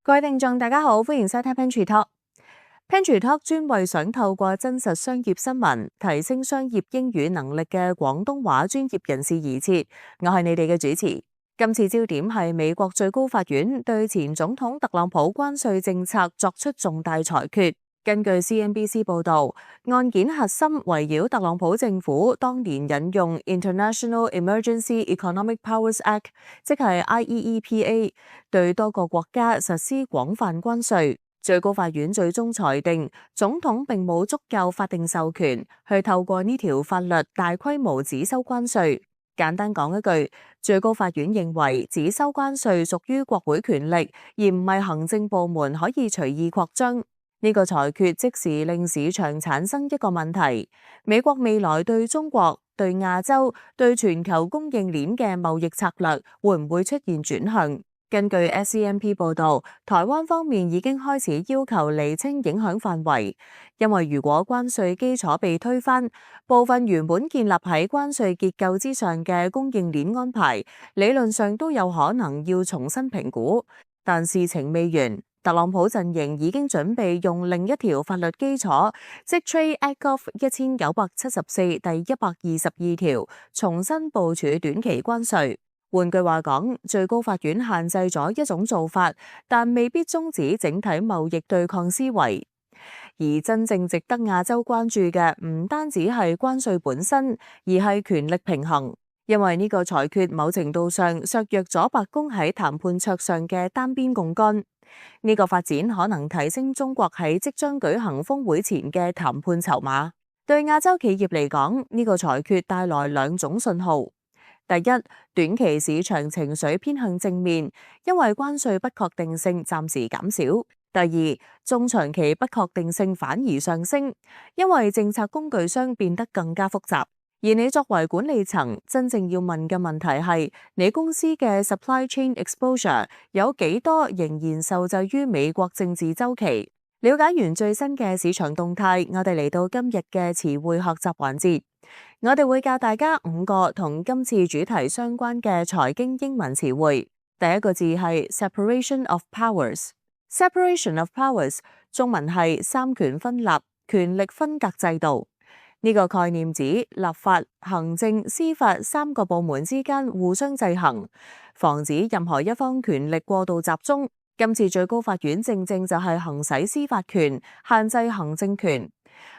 各位聽眾大家好，歡迎收聽 Pantry Talk。Pantry Talk 專為想透過真實商業新聞，提升商業英語能力嘅廣東話專業人士而設。我係你哋嘅主持。今次焦點係美國最高法院對前總統特朗普關稅政策作出重大裁決。根據 CNBC 報導，案件核心圍繞特朗普政府當年引用 International Emergency Economic Powers Act， 即係 IEEPA， 對多個國家實施廣泛關稅。最高法院最終裁定，總統並冇足夠法定授權去透過呢條法律大規模只收關稅。簡單講一句，最高法院認為只收關稅屬於國會權力，而唔係行政部門可以隨意擴張。呢個裁決即時令市場產生一個問題：美國未來對中國、對亞洲、對全球供應鏈嘅貿易策略會唔會出現轉向？根據 SCMP 報導，台灣方面已經開始要求釐清影響範圍，因為如果關稅基礎被推翻，部分原本建立喺關稅結構之上嘅供應鏈安排，理論上都有可能要重新評估。但事情未完，特朗普陣營已經準備用另一條法律基礎，即 Trade Act of 1974第122條，重新部署短期關稅。換句話講，最高法院限制咗一種做法，但未必終止整體貿易對抗思維。而真正值得亞洲關注嘅，唔單止係關稅本身，而係權力平衡。因為呢個裁決某程度上削弱咗白宮喺談判桌上嘅單邊槓桿。呢個發展可能提升中國喺即將舉行峰會前嘅談判籌碼。對亞洲企業嚟講，呢個裁決帶來兩種信號。第一，短期市場情緒偏向正面，因為關稅不確定性暫時減少。第二，中長期不確定性反而上升，因為政策工具箱變得更加複雜。而你作為管理層，真正要問嘅問題係，你公司嘅 supply chain exposure 有幾多仍然受制於美國政治週期？了解完最新嘅市場動態，我哋嚟到今日嘅詞彙學習環節。我哋會教大家5個同今次主題相關嘅財經英文詞彙。第一個字係 separation of powers。separation of powers 中文係三權分立、權力分隔制度。呢個概念指立法、行政、司法3個部門之間互相制衡，防止任何一方權力過度集中。今次最高法院正正就係行使司法權，限制行政權。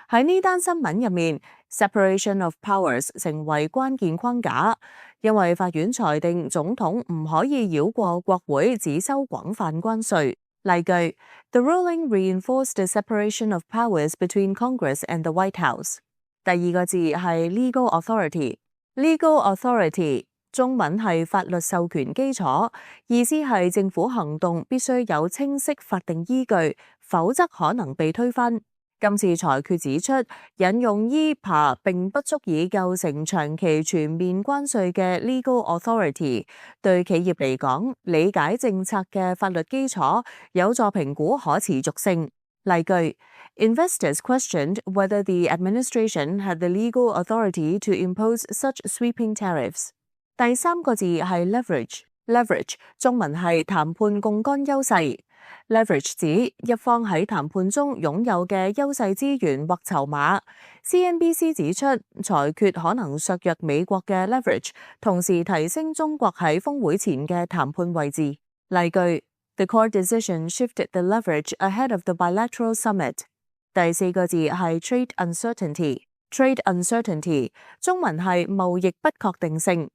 喺呢單新聞入面， separation of powers 成為關鍵框架，因為法院裁定總統唔可以繞過國會只收廣泛關稅。例句 The ruling reinforced the separation of powers between Congress and the White House。 第二個字係 legal authority。legal authority 中文係法律授權基礎，意思係政府行動必須有清晰法定依據，否則可能被推翻。今次裁決指出，引用 EPA 並不足以構成長期全面關稅嘅 legal authority。對企業嚟講，理解政策嘅法律基礎有助評估可持續性。例句 Investors questioned whether the administration had the legal authority to impose such sweeping tariffs。 第三個字係 leverage。leverage 中文係談判槓桿優勢。leverage 指一方喺談判中擁有嘅優勢資源或籌碼。CNBC 指出，裁決可能削弱美國嘅 leverage， 同時提升中國喺峰會前嘅談判位置。例句The court decision shifted the leverage ahead of the bilateral summit。 第四個字係 trade uncertainty。trade uncertainty 中文係貿易不確定性。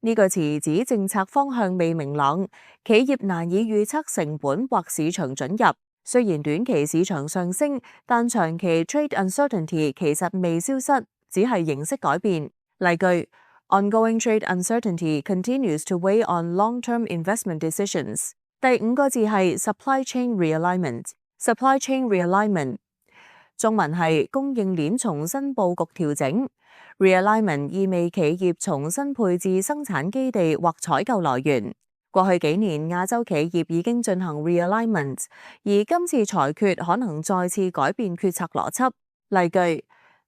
呢個詞指政策方向未明朗，企業難以預測成本或市場准入。雖然短期市場上升，但長期 trade uncertainty 其實未消失，只係形式改變。例句 Ongoing trade uncertainty continues to weigh on long-term investment decisions。 第五個字係 supply chain realignment。supply chain realignment 中文係供應鏈重新佈局調整。Realignment 意味企業重新配置生產基地或採購來源。過去幾年，亞洲企業已經進行 realignment， 而今次裁決可能再次改變決策邏輯。例句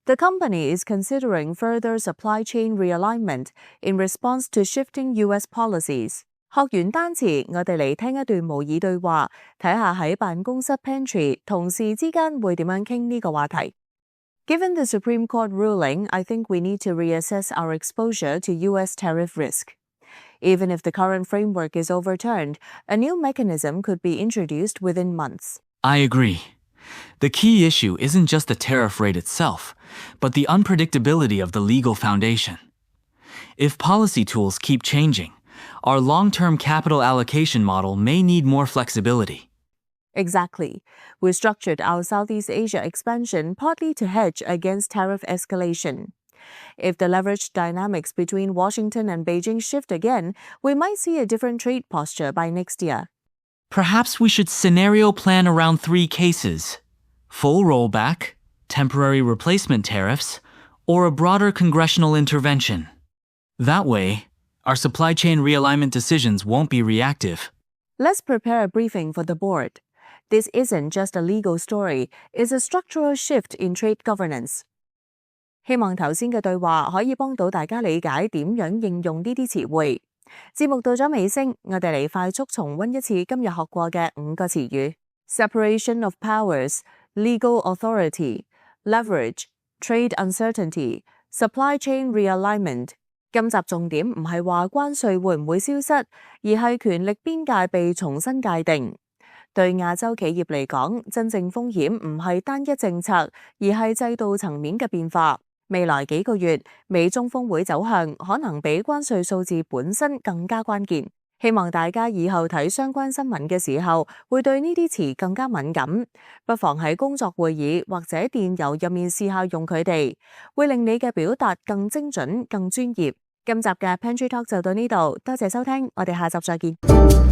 The company is considering further supply chain realignment in response to shifting US policies。學完單詞，我哋嚟聽一段模擬對話，睇下喺辦公室 pantry 同事之間會點樣傾呢個話題。Given the Supreme Court ruling, I think we need to reassess our exposure to U.S. tariff risk. Even if the current framework is overturned, a new mechanism could be introduced within months. I agree. The key issue isn't just the tariff rate itself, but the unpredictability of the legal foundation. If policy tools keep changing, our long-term capital allocation model may need more flexibility. Exactly. We structured our Southeast Asia expansion partly to hedge against tariff escalation. If the leverage dynamics between Washington and Beijing shift again, we might see a different trade posture by next year. Perhaps we should scenario plan around 3 cases: full rollback, temporary replacement tariffs, or a broader congressional intervention. That way, our supply chain realignment decisions won't be reactive. Let's prepare a briefing for the board. This isn't just a legal story, it's a structural shift in trade governance. 希望頭先嘅對話可以幫到大家理解點樣應用呢啲詞彙。節目到咗尾聲，我哋嚟快速重溫一次今日學過嘅5個詞語：separation of powers, legal authority, leverage, trade uncertainty, supply chain realignment。今集重點唔係話關稅會唔會消失，而係權力邊界被重新界定。對亞洲企業嚟講，真正風險唔係單一政策，而係制度層面嘅變化。未來幾個月，美中峰會走向可能比關稅數字本身更加關鍵。希望大家以後睇相關新聞嘅時候，會對呢啲詞更加敏感，不妨喺工作會議或者電郵入面試下用佢哋，會令你嘅表達更精準、更專業。今集嘅 Pantry Talk 就到呢度，多謝收聽，我哋下集再見。